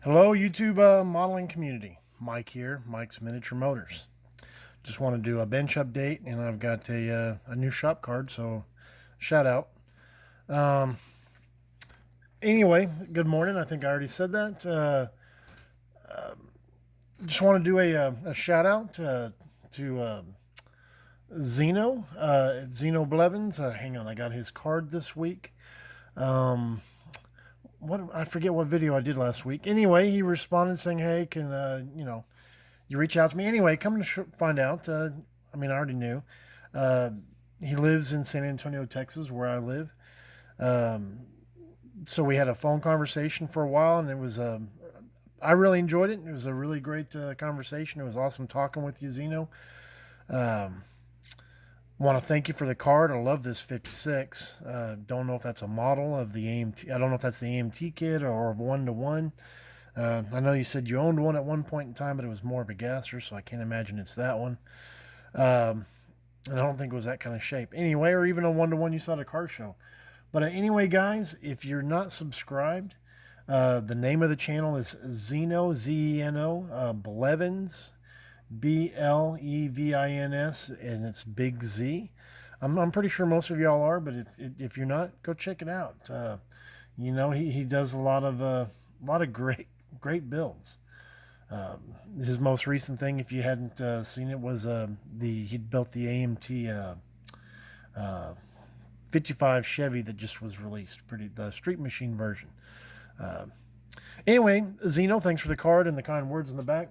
Hello, YouTube modeling community. Mike here, Mike's Miniature Motors. Just want to do a bench update, and I've got a new shop card, so shout out. Um, anyway, good morning. I think I already said that. Just want to do a shout out to Zeno Blevins. Hang on, I got his card this week. Um, what I forget what video I did last week. Anyway, he responded saying, "Hey, can you reach out to me?" Anyway, come to find out. I already knew. Uh, he lives in San Antonio, Texas, where I live. Um, so we had a phone conversation for a while, and it was I really enjoyed it. It was a really great conversation. It was awesome talking with you, Zeno. Um, Want to thank you for the card. I love this 56. Don't know if that's a model of the AMT. I don't know if that's the AMT kit or one to one. I know you said you owned one at one point in time, but it was more of a gasser, so I can't imagine it's that one. Um, and I don't think it was that kind of shape. Anyway, or even a one to one you saw at a car show. But anyway, guys, if you're not subscribed, the name of the channel is Zeno, Z-E-N-O, Blevins, Blevins, and it's Big Z. I'm pretty sure most of y'all are, but if you're not, go check it out. He does a lot of great builds. His most recent thing, if you hadn't seen it, was he'd built the AMT 55 Chevy that just was released, the street machine version. Uh, anyway, Zeno, thanks for the card and the kind words in the back.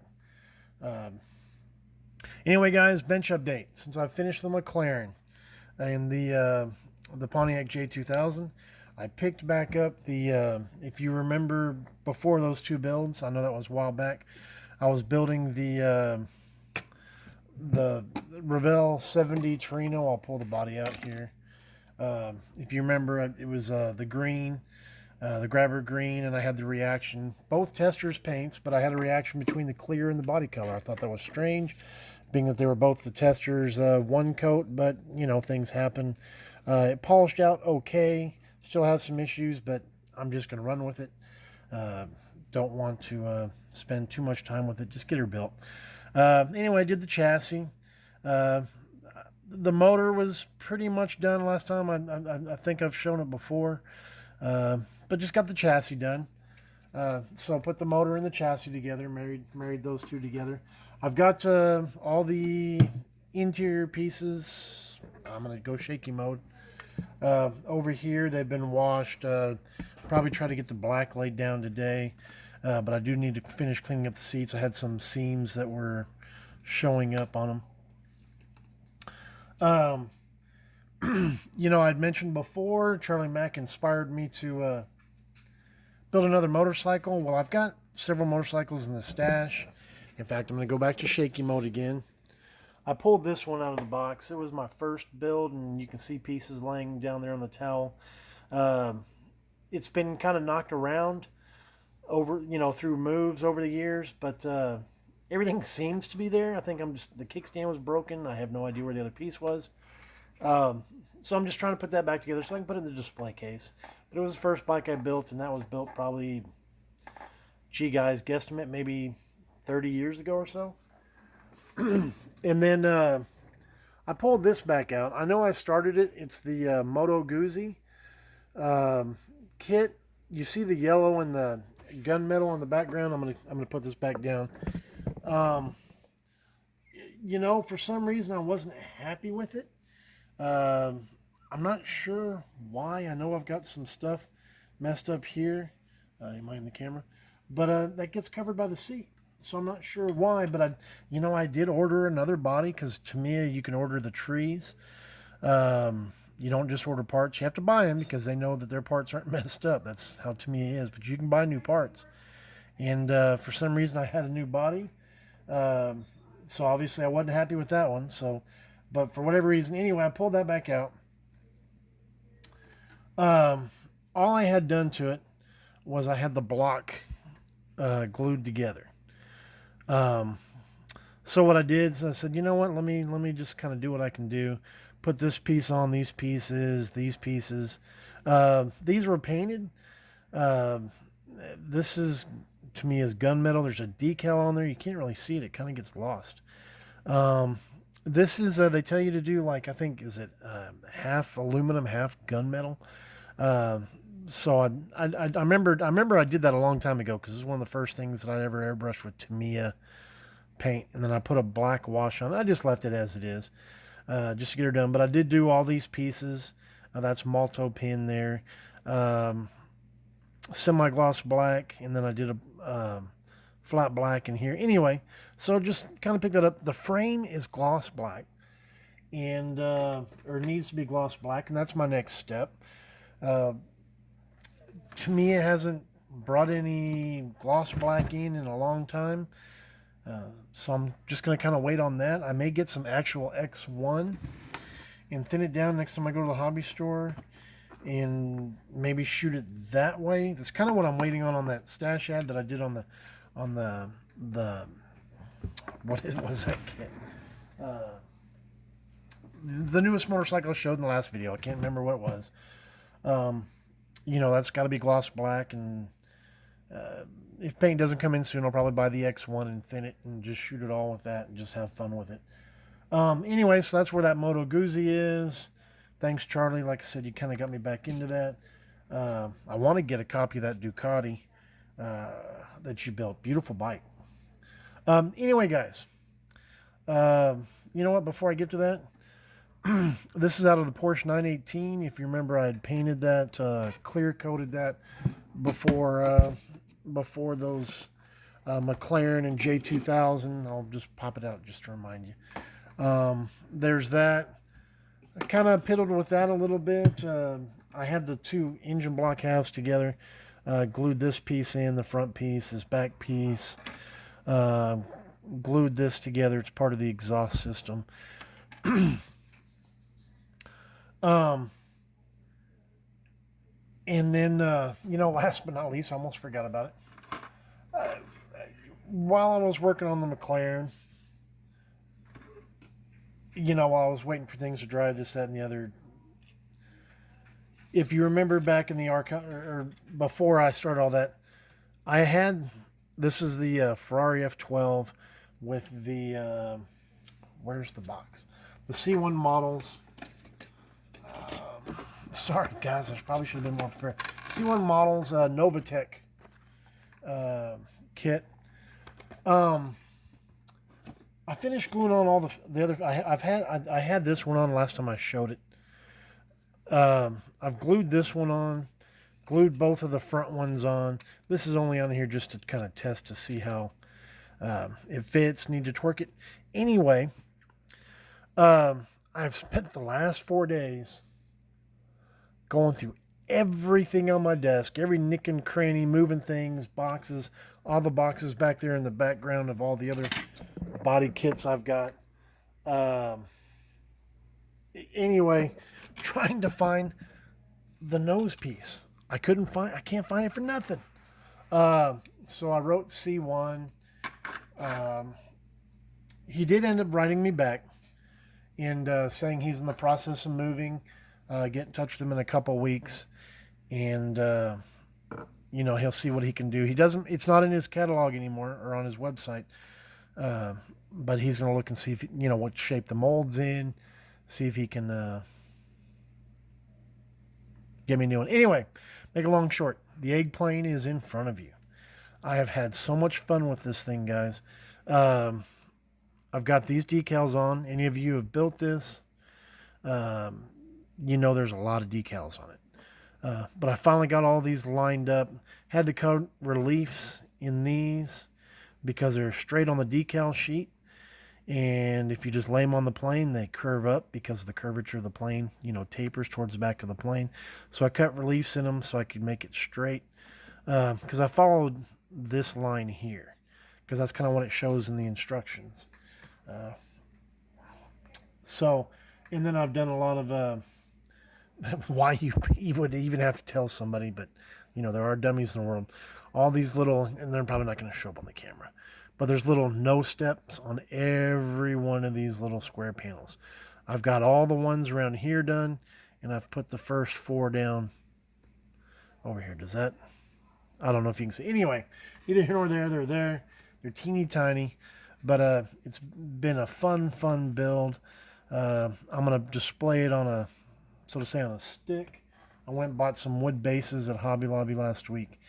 Anyway, guys, bench update. Since I've finished the McLaren and the Pontiac J2000, I picked back up if you remember before those two builds, I know that was a while back, I was building the Revell 70 Torino. I'll pull the body out here. If you remember, it was the green, the grabber green, and I had the reaction. Both testers paints, but I had a reaction between the clear and the body color. I thought that was strange, being that they were both the testers one coat, but things happen. It polished out okay. Still has some issues, but I'm just going to run with it. Don't want to spend too much time with it. Just get her built. Anyway, I did the chassis. Uh, the motor was pretty much done last time. I think I've shown it before, but just got the chassis done. So I put the motor and the chassis together, married those two together. I've got all the interior pieces. I'm going to go shaky mode. Over here, they've been washed. Probably try to get the black laid down today, but I do need to finish cleaning up the seats. I had some seams that were showing up on them. I'd mentioned before, Charlie Mack inspired me to build another motorcycle. Well, I've got several motorcycles in the stash. In fact, I'm going to go back to shaky mode again. I pulled this one out of the box. It was my first build, and you can see pieces laying down there on the towel. It's been kind of knocked around over, through moves over the years, but everything seems to be there. I think the kickstand was broken. I have no idea where the other piece was. So I'm just trying to put that back together so I can put it in the display case. But it was the first bike I built, and that was built probably, guys, guesstimate maybe 30 years ago or so. And then I pulled this back out. I know I started it. It's the Moto Guzzi kit. You see the yellow and the gunmetal in the background. I'm gonna put this back down. For some reason I wasn't happy with it. I'm not sure why. I know I've got some stuff messed up here. You mind the camera? But that gets covered by the seat. So I'm not sure why, but I did order another body because Tamiya, you can order the trees. You don't just order parts; you have to buy them because they know that their parts aren't messed up. That's how Tamiya is. But you can buy new parts, and for some reason I had a new body, so obviously I wasn't happy with that one. So, but for whatever reason, anyway, I pulled that back out. All I had done to it was I had the block glued together. So what I did is I said, you know what? Let me just kind of do what I can do. Put this piece on these pieces, these pieces. These were painted. This is Tamiya's gunmetal. There's a decal on there. You can't really see it. It kind of gets lost. This is, they tell you to do, like, I think, is it half aluminum, half gunmetal? Uh, so I remember I did that a long time ago because this is one of the first things that I ever airbrushed with Tamiya paint. And then I put a black wash on it. I just left it as it is, just to get her done. But I did do all these pieces. That's Malto pin there. Semi-gloss black, and then I did a flat black in here. Anyway, so just kind of pick that up. The frame is gloss black, and or needs to be gloss black, and that's my next step. Tamiya hasn't brought any gloss black in a long time, so I'm just going to kind of wait on that. I may get some actual X1 and thin it down next time I go to the hobby store, and maybe shoot it that way. That's kind of what I'm waiting on that stash ad that I did on the what was that kit? The newest motorcycle I showed in the last video. I can't remember what it was. That's got to be gloss black, and if paint doesn't come in soon, I'll probably buy the X1 and thin it and just shoot it all with that and just have fun with it. Anyway, so that's where that Moto Guzzi is. Thanks, Charlie. Like I said, you kind of got me back into that. I want to get a copy of that Ducati that you built. Beautiful bike. Anyway, guys, you know what? Before I get to that, this is out of the Porsche 918. If you remember, I had painted that, clear coated that before those McLaren and J2000. I'll just pop it out just to remind you. There's that. I kind of piddled with that a little bit. I had the two engine block halves together. Glued this piece in, the front piece, this back piece. Glued this together. It's part of the exhaust system. And then, last but not least, I almost forgot about it. While I was working on the McLaren, while I was waiting for things to dry, this, that, and the other. If you remember back in the archive, or before I started all that, this is the Ferrari F12 with the, where's the box? The C1 models. Sorry, guys, I probably should have been more prepared. C1 models, Novatech kit. I finished gluing on all the other. I had this one on last time I showed it. I've glued this one on, glued both of the front ones on. This is only on here just to kind of test to see how it fits. Need to torque it. Anyway, I've spent the last 4 days going through everything on my desk, every nick and cranny, moving things, boxes, all the boxes back there in the background of all the other body kits I've got. Anyway, trying to find the nose piece. I can't find it for nothing. So I wrote C1. He did end up writing me back and saying he's in the process of moving. Get in touch with him in a couple weeks, and he'll see what he can do. It's not in his catalog anymore or on his website, but he's going to look and see if what shape the mold's in, see if he can get me a new one. Anyway, make a long short, the Eggplane is in front of you. I have had so much fun with this thing, guys. I've got these decals on. Any of you have built this, there's a lot of decals on it. But I finally got all these lined up. Had to coat reliefs in these because they're straight on the decal sheet. And if you just lay them on the plane, they curve up because of the curvature of the plane, tapers towards the back of the plane. So I cut reliefs in them so I could make it straight. Because I followed this line here because that's kind of what it shows in the instructions. And then I've done a lot of why you would even have to tell somebody, but there are dummies in the world. All these little, and they're probably not going to show up on the camera, but there's little no steps on every one of these little square panels. I've got all the ones around here done, and I've put the first 4 down over here. Does that? I don't know if you can see. Anyway, either here or there, they're there. They're teeny tiny, but it's been a fun build. I'm gonna display it on a, so to say, on a stick. I went and bought some wood bases at Hobby Lobby last week,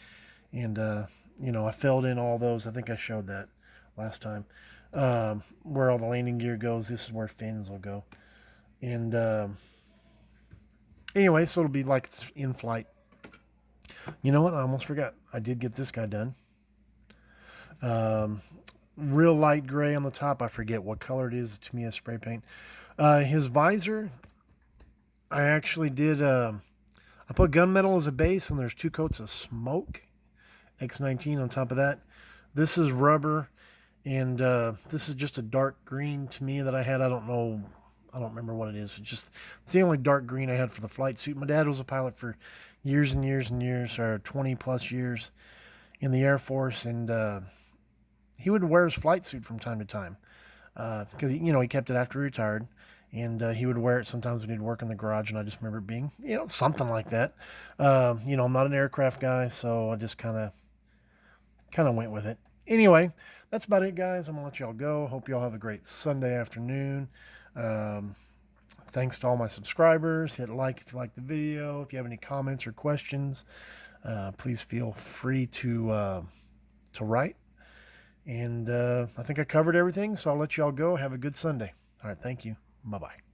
and I filled in all those. I think I showed that last time. Where all the landing gear goes, this is where fins will go. And anyway, so it'll be like it's in flight. You know what? I almost forgot. I did get this guy done. Real light gray on the top. I forget what color it is. To me, it's spray paint. His visor, I actually did. I put gunmetal as a base, and there's 2 coats of smoke X19 on top of that. This is rubber, and this is just a dark green to me that I had. I don't know. I don't remember what it is. It's the only dark green I had for the flight suit. My dad was a pilot for years and years and years, or 20 plus years in the Air Force, and he would wear his flight suit from time to time because he kept it after he retired, and he would wear it sometimes when he'd work in the garage. And I just remember it being something like that. I'm not an aircraft guy, so I just kind of went with it. Anyway, that's about it, guys. I'm gonna let y'all go. Hope y'all have a great Sunday afternoon. Thanks to all my subscribers. Hit like if you like the video. If you have any comments or questions, please feel free to write. And I think I covered everything, so I'll let y'all go. Have a good Sunday. All right, thank you. Bye-bye.